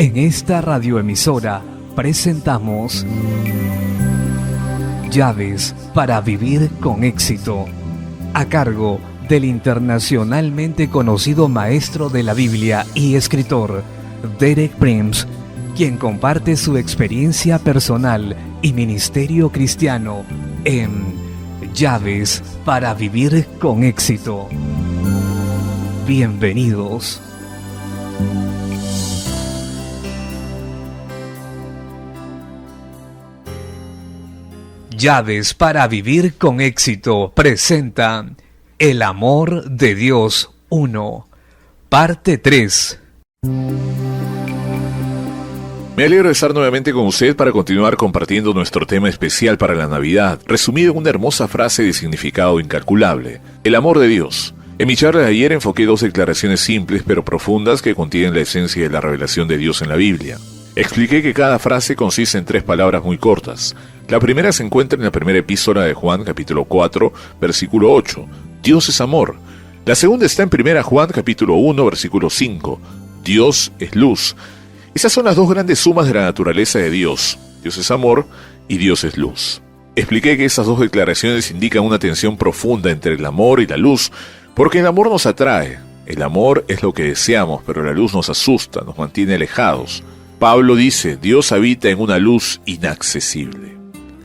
En esta radioemisora presentamos Llaves para vivir con éxito, a cargo del internacionalmente conocido maestro de la Biblia y escritor Derek Prince, quien comparte su experiencia personal y ministerio cristiano en Llaves para vivir con éxito. Bienvenidos. Llaves para vivir con éxito presenta El amor de Dios 1, parte 3. Me alegro de estar nuevamente con usted para continuar compartiendo nuestro tema especial para la Navidad, resumido en una hermosa frase de significado incalculable: el amor de Dios. En mi charla de ayer enfoqué dos declaraciones simples pero profundas que contienen la esencia de la revelación de Dios en la Biblia. Expliqué que cada frase consiste en 3 palabras muy cortas. La primera se encuentra en la primera epístola de Juan, capítulo 4, versículo 8. Dios es amor. La segunda está en 1 Juan, capítulo 1, versículo 5. Dios es luz. Esas son las dos grandes sumas de la naturaleza de Dios. Dios es amor y Dios es luz. Expliqué que esas dos declaraciones indican una tensión profunda entre el amor y la luz, porque el amor nos atrae. El amor es lo que deseamos, pero la luz nos asusta, nos mantiene alejados. Pablo dice: Dios habita en una luz inaccesible.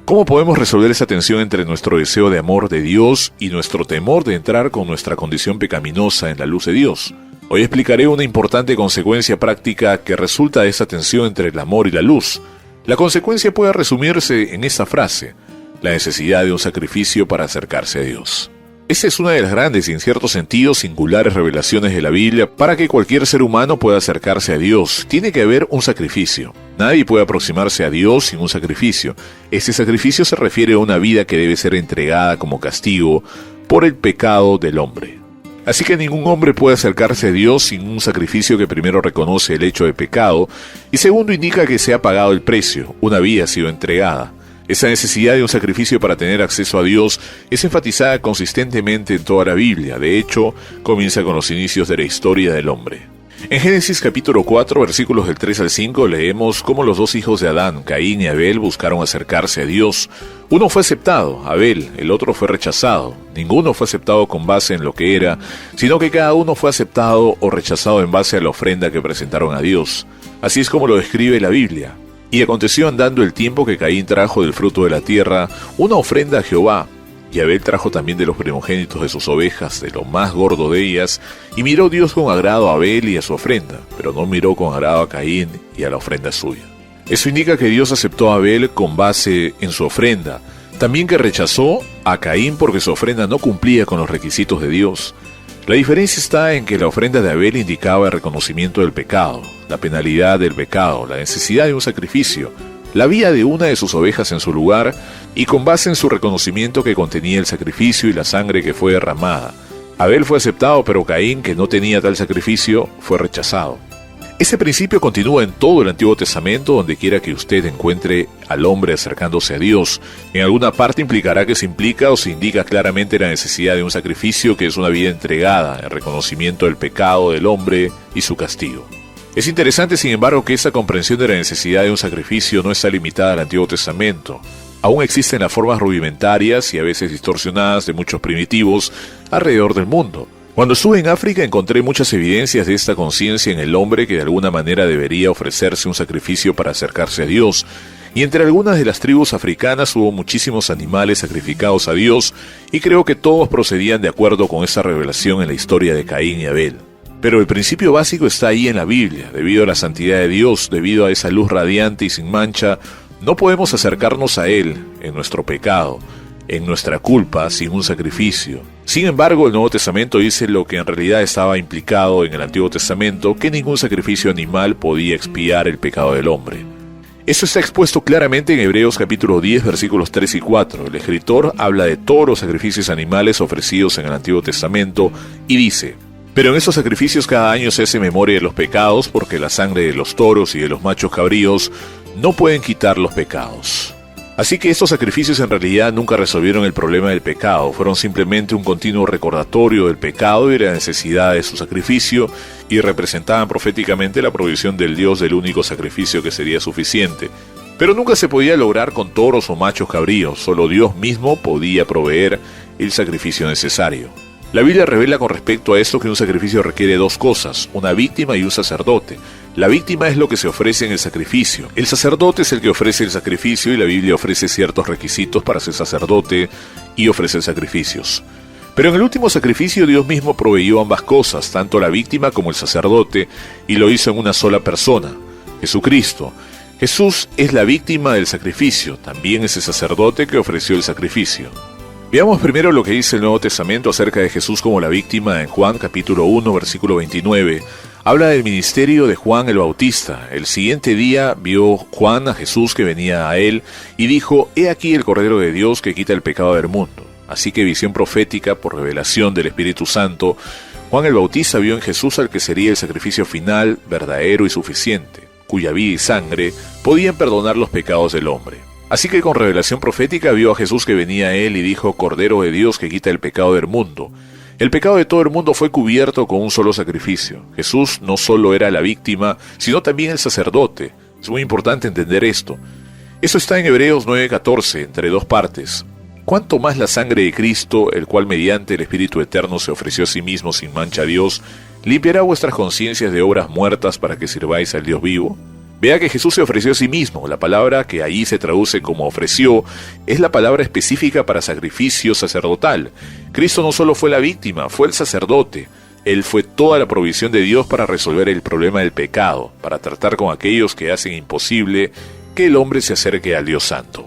¿Cómo podemos resolver esa tensión entre nuestro deseo de amor de Dios y nuestro temor de entrar con nuestra condición pecaminosa en la luz de Dios? Hoy explicaré una importante consecuencia práctica que resulta de esa tensión entre el amor y la luz. La consecuencia puede resumirse en esta frase: la necesidad de un sacrificio para acercarse a Dios. Esa es una de las grandes y en cierto sentido singulares revelaciones de la Biblia para que cualquier ser humano pueda acercarse a Dios. Tiene que haber un sacrificio. Nadie puede aproximarse a Dios sin un sacrificio. Este sacrificio se refiere a una vida que debe ser entregada como castigo por el pecado del hombre. Así que ningún hombre puede acercarse a Dios sin un sacrificio que primero reconoce el hecho de pecado y segundo indica que se ha pagado el precio, una vida ha sido entregada. Esa necesidad de un sacrificio para tener acceso a Dios es enfatizada consistentemente en toda la Biblia. De hecho, comienza con los inicios de la historia del hombre. En Génesis capítulo 4, versículos del 3 al 5, leemos cómo los dos hijos de Adán, Caín y Abel, buscaron acercarse a Dios. Uno fue aceptado, Abel, el otro fue rechazado. Ninguno fue aceptado con base en lo que era, sino que cada uno fue aceptado o rechazado en base a la ofrenda que presentaron a Dios. Así es como lo describe la Biblia. Y aconteció andando el tiempo que Caín trajo del fruto de la tierra una ofrenda a Jehová, y Abel trajo también de los primogénitos de sus ovejas, de lo más gordo de ellas, y miró Dios con agrado a Abel y a su ofrenda, pero no miró con agrado a Caín y a la ofrenda suya. Eso indica que Dios aceptó a Abel con base en su ofrenda, también que rechazó a Caín porque su ofrenda no cumplía con los requisitos de Dios. La diferencia está en que la ofrenda de Abel indicaba el reconocimiento del pecado, la penalidad del pecado, la necesidad de un sacrificio, la vida de una de sus ovejas en su lugar, y con base en su reconocimiento que contenía el sacrificio y la sangre que fue derramada. Abel fue aceptado, pero Caín, que no tenía tal sacrificio, fue rechazado. Ese principio continúa en todo el Antiguo Testamento, donde quiera que usted encuentre al hombre acercándose a Dios. En alguna parte implicará que se implica o se indica claramente la necesidad de un sacrificio que es una vida entregada, el reconocimiento del pecado del hombre y su castigo. Es interesante, sin embargo, que esa comprensión de la necesidad de un sacrificio no está limitada al Antiguo Testamento. Aún existen las formas rudimentarias y a veces distorsionadas de muchos primitivos alrededor del mundo. Cuando estuve en África encontré muchas evidencias de esta conciencia en el hombre que de alguna manera debería ofrecerse un sacrificio para acercarse a Dios, y entre algunas de las tribus africanas hubo muchísimos animales sacrificados a Dios, y creo que todos procedían de acuerdo con esa revelación en la historia de Caín y Abel. Pero el principio básico está ahí en la Biblia. Debido a la santidad de Dios, debido a esa luz radiante y sin mancha, no podemos acercarnos a Él en nuestro pecado, en nuestra culpa, sin un sacrificio. Sin embargo, el Nuevo Testamento dice lo que en realidad estaba implicado en el Antiguo Testamento, que ningún sacrificio animal podía expiar el pecado del hombre. Eso está expuesto claramente en Hebreos capítulo 10, versículos 3 y 4. El escritor habla de todos los sacrificios animales ofrecidos en el Antiguo Testamento y dice: pero en esos sacrificios cada año se hace memoria de los pecados, porque la sangre de los toros y de los machos cabríos no pueden quitar los pecados. Así que estos sacrificios en realidad nunca resolvieron el problema del pecado, fueron simplemente un continuo recordatorio del pecado y la necesidad de su sacrificio, y representaban proféticamente la provisión del Dios del único sacrificio que sería suficiente. Pero nunca se podía lograr con toros o machos cabríos, solo Dios mismo podía proveer el sacrificio necesario. La Biblia revela con respecto a esto que un sacrificio requiere dos cosas, una víctima y un sacerdote. La víctima es lo que se ofrece en el sacrificio. El sacerdote es el que ofrece el sacrificio y la Biblia ofrece ciertos requisitos para ser sacerdote y ofrecer sacrificios. Pero en el último sacrificio Dios mismo proveyó ambas cosas, tanto la víctima como el sacerdote, y lo hizo en una sola persona, Jesucristo. Jesús es la víctima del sacrificio, también es el sacerdote que ofreció el sacrificio. Veamos primero lo que dice el Nuevo Testamento acerca de Jesús como la víctima en Juan capítulo 1, versículo 29. Habla del ministerio de Juan el Bautista. El siguiente día vio Juan a Jesús que venía a él y dijo: «He aquí el Cordero de Dios que quita el pecado del mundo». Así que visión profética por revelación del Espíritu Santo, Juan el Bautista vio en Jesús al que sería el sacrificio final, verdadero y suficiente, cuya vida y sangre podían perdonar los pecados del hombre. Así que con revelación profética vio a Jesús que venía a él y dijo: «Cordero de Dios que quita el pecado del mundo». El pecado de todo el mundo fue cubierto con un solo sacrificio. Jesús no solo era la víctima, sino también el sacerdote. Es muy importante entender esto. Eso está en Hebreos 9:14, entre dos partes. ¿Cuánto más la sangre de Cristo, el cual mediante el Espíritu Eterno se ofreció a sí mismo sin mancha a Dios, limpiará vuestras conciencias de obras muertas para que sirváis al Dios vivo? Vea que Jesús se ofreció a sí mismo. La palabra que allí se traduce como ofreció es la palabra específica para sacrificio sacerdotal. Cristo no solo fue la víctima, fue el sacerdote. Él fue toda la provisión de Dios para resolver el problema del pecado, para tratar con aquellos que hacen imposible que el hombre se acerque al Dios Santo.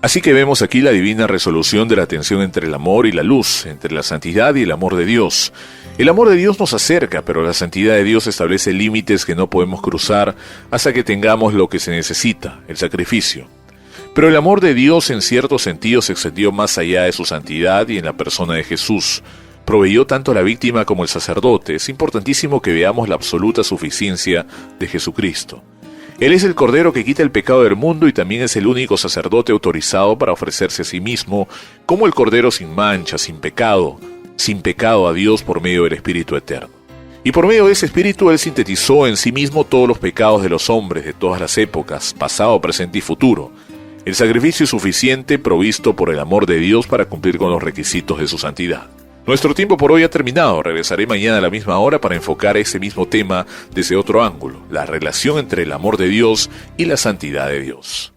Así que vemos aquí la divina resolución de la tensión entre el amor y la luz, entre la santidad y el amor de Dios. El amor de Dios nos acerca, pero la santidad de Dios establece límites que no podemos cruzar hasta que tengamos lo que se necesita, el sacrificio. Pero el amor de Dios en cierto sentido se extendió más allá de su santidad y en la persona de Jesús. Proveyó tanto a la víctima como el sacerdote. Es importantísimo que veamos la absoluta suficiencia de Jesucristo. Él es el Cordero que quita el pecado del mundo y también es el único sacerdote autorizado para ofrecerse a sí mismo como el Cordero sin mancha, sin pecado a Dios por medio del Espíritu Eterno. Y por medio de ese Espíritu Él sintetizó en sí mismo todos los pecados de los hombres de todas las épocas, pasado, presente y futuro. El sacrificio es suficiente, provisto por el amor de Dios para cumplir con los requisitos de su santidad. Nuestro tiempo por hoy ha terminado. Regresaré mañana a la misma hora para enfocar ese mismo tema desde otro ángulo, la relación entre el amor de Dios y la santidad de Dios.